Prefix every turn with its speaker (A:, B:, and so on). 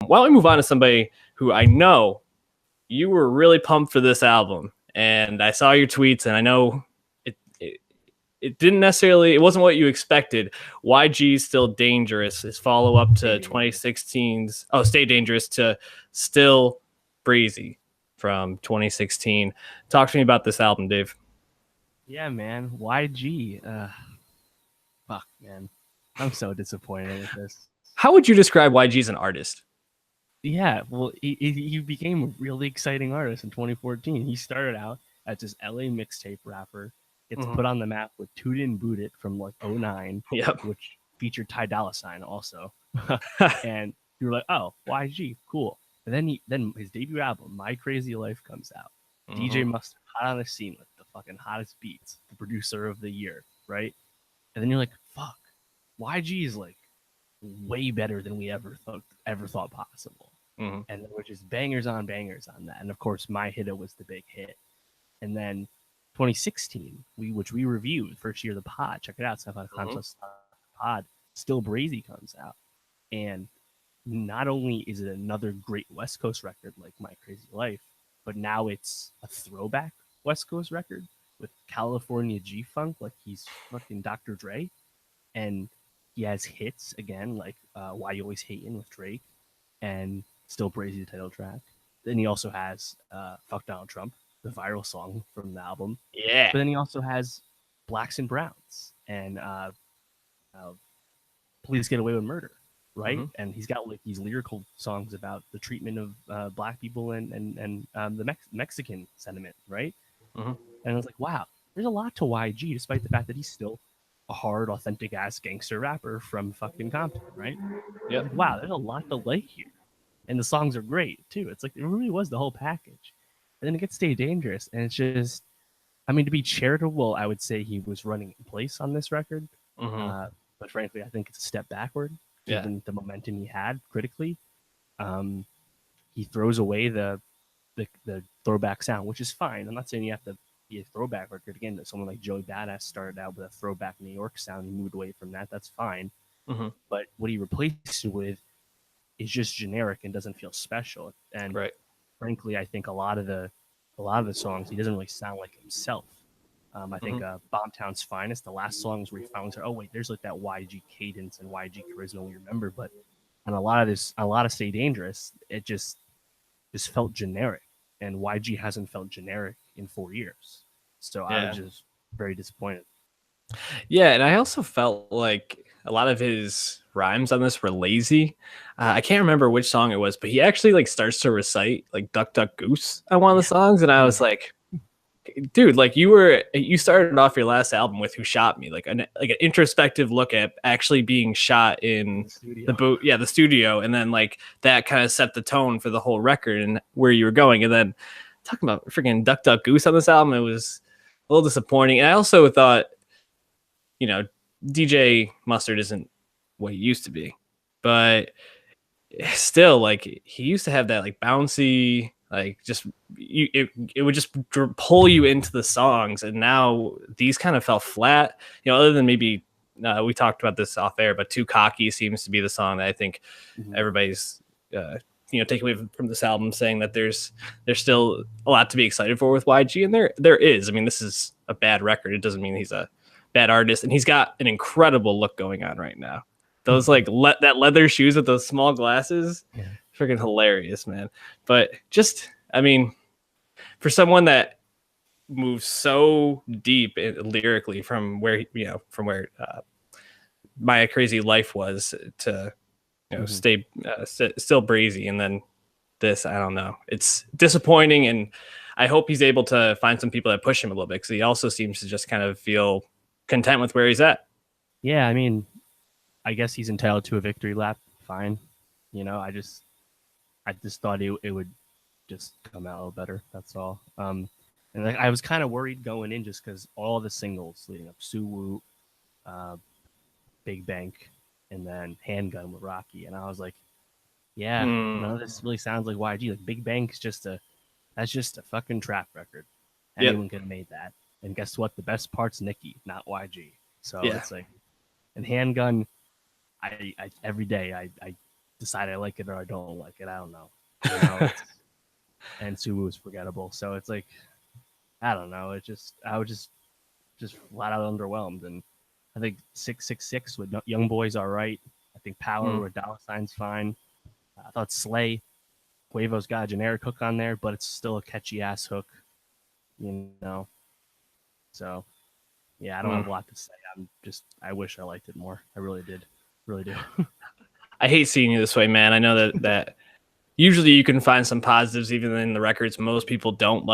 A: why don't we move on to somebody who I know you were really pumped for this album, and I saw your tweets, and I know it didn't necessarily, it wasn't what you expected. YG Still Dangerous, his follow up to 2016's Stay Dangerous to Still Breezy from 2016. Talk to me about this album, Dave.
B: Yeah, man. YG. Fuck, man. I'm so disappointed with this.
A: How would you describe YG as an artist?
B: Yeah, well, he became a really exciting artist in 2014. He started out as this LA mixtape rapper, gets put on the map with TuneIn Boot It from like 09, which featured Ty Dolla $ign also. And you were like, oh, YG, cool. And then his debut album, My Crazy Life, comes out. DJ Mustard, hot on the scene with the fucking hottest beats, the producer of the year, right? And then you're like, fuck, YG is like way better than we ever thought possible. And there were just bangers on that. And of course, My Hitta was the big hit. And then 2016, which we reviewed first year of the pod, check it out, Stuff Out of Context pod, Still Brazy comes out. And not only is it another great West Coast record like My Crazy Life, but now it's a throwback West Coast record with California G-Funk, like he's fucking Dr. Dre. And he has hits again, like Why You Always Hatin' with Drake and Still Brazy, the title track. Then he also has Fuck Donald Trump, the viral song from the album.
A: Yeah.
B: But then he also has Blacks and Browns and Please Get Away with Murder, right? And he's got like these lyrical songs about the treatment of black people and the Mexican sentiment, right? And I was like, wow, there's a lot to YG, despite the fact that he's still a hard, authentic ass gangster rapper from fucking Compton, right?
A: Yeah.
B: Like, wow, there's a lot to like here. And the songs are great too. It's like it really was the whole package. And then it gets Stay Dangerous, and it's just, I mean, to be charitable, I would say he was running in place on this record. But frankly, I think it's a step backward given the momentum he had critically. He throws away the throwback sound, which is fine. I'm not saying you have to be a throwback record again. That someone like Joey Badass started out with a throwback New York sound and moved away from that. That's fine. But what he replaced it with is just generic and doesn't feel special. And frankly, I think a lot of the songs, he doesn't really sound like himself. I think Bombtown's Finest, the last songs where he finds oh wait, there's like that YG cadence and YG charisma we remember, but on a lot of Stay Dangerous, it just felt generic, and YG hasn't felt generic in 4 years. So I was just very disappointed.
A: Yeah, and I also felt like a lot of his rhymes on this were lazy. I can't remember which song it was, but he actually like starts to recite like Duck Duck Goose on one of the songs, and I was like, dude, like you started off your last album with Who Shot Me, like an introspective look at actually being shot in the studio, and then like that kind of set the tone for the whole record and where you were going. And then talking about freaking Duck Duck Goose on this album, it was a little disappointing. And I also thought, you know, DJ Mustard isn't what he used to be, but still, like he used to have that like bouncy, like just it would just pull you into the songs, and now these kind of fell flat. You know, other than maybe we talked about this off air, but Too Cocky seems to be the song that I think everybody's taking away from this album, saying that there's still a lot to be excited for with YG, and there is. I mean, this is a bad record. It doesn't mean he's a bad artist, and he's got an incredible look going on right now. Those like that leather shoes with those small glasses, freaking hilarious, man. But just, I mean, for someone that moves so deep lyrically from where My Crazy Life was to Still Breezy, and then this, I don't know. It's disappointing, and I hope he's able to find some people that push him a little bit, because he also seems to just kind of feel content with where he's at.
B: Yeah, I mean, I guess he's entitled to a victory lap. Fine. You know, I just thought it would just come out a little better. That's all. And I was kind of worried going in just because all the singles leading up, Suwoo, Big Bank, and then Handgun with Rocky. And I was like, yeah, none of this really sounds like YG. Like Big Bank's that's just a fucking trap record. Anyone could have made that. And guess what? The best part's Nicki, not YG. So it's like, and Handgun, I every day I decide I like it or I don't like it. I don't know. You know and Sumu was forgettable. So it's like, I don't know. I was just flat out underwhelmed. And I think 666 with Young Boy's all right. I think Power with Dollar Sign's fine. I thought Slay, Quavo's got a generic hook on there, but it's still a catchy ass hook, you know. So yeah, I don't have a lot to say. I wish I liked it more. I really did, really do.
A: I hate seeing you this way, man. I know that usually you can find some positives even in the records most people don't like.